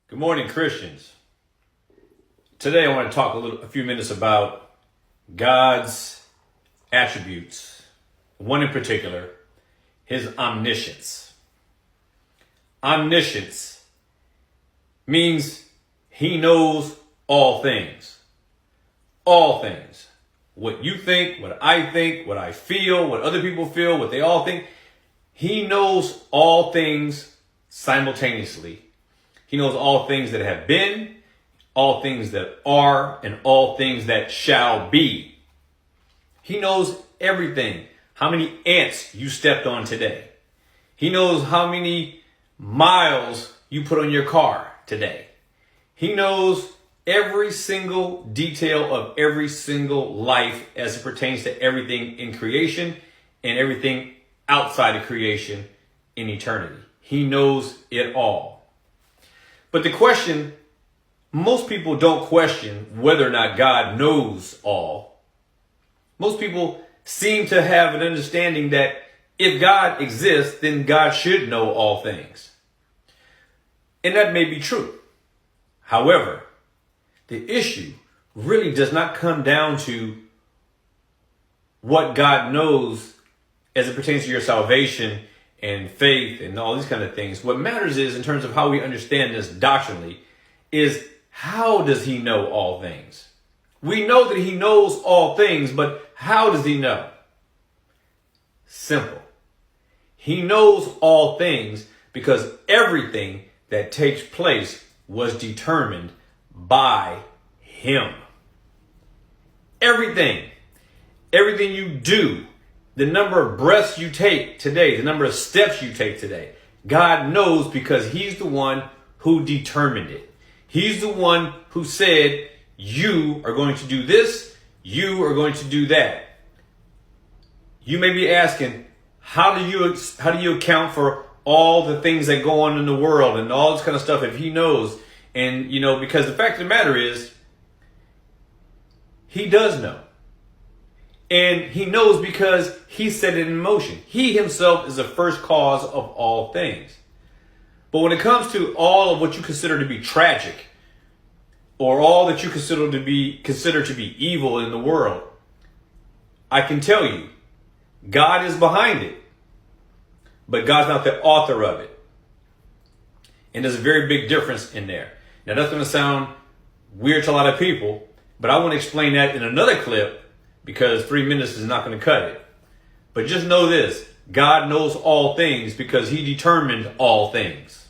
Good morning, Christians. Today I want to talk a few minutes about God's attributes. One in particular, his omniscience. Omniscience means he knows all things. All things. What you think, what I feel, what other people feel, what they all think. He knows all things simultaneously. He knows all things that have been, all things that are, and all things that shall be. He knows everything. How many ants you stepped on today. He knows how many miles you put on your car today. He knows every single detail of every single life as it pertains to everything in creation and everything outside of creation in eternity. He knows it all. But the question, most people don't question whether or not God knows all. Most people seem to have an understanding that if God exists, then God should know all things. And that may be true. However, the issue really does not come down to what God knows as it pertains to your salvation and faith and all these kind of things. What matters is, in terms of how we understand this doctrinally, is how does he know all things? We know that he knows all things, but how does he know? Simple. He knows all things because everything that takes place was determined by him. Everything you do, the number of breaths you take today, the number of steps you take today, God knows because he's the one who determined it. He's the one who said, you are going to do this, you are going to do that. You may be asking, how do you account for all the things that go on in the world and all this kind of stuff if he knows? And, because the fact of the matter is, he does know. And he knows because he set it in motion. He himself is the first cause of all things. But when it comes to all of what you consider to be tragic, or all that you consider to be evil in the world, I can tell you, God is behind it. But God's not the author of it. And there's a very big difference in there. Now, that's going to sound weird to a lot of people, but I want to explain that in another clip because 3 minutes is not going to cut it. But just know this, God knows all things because he determined all things.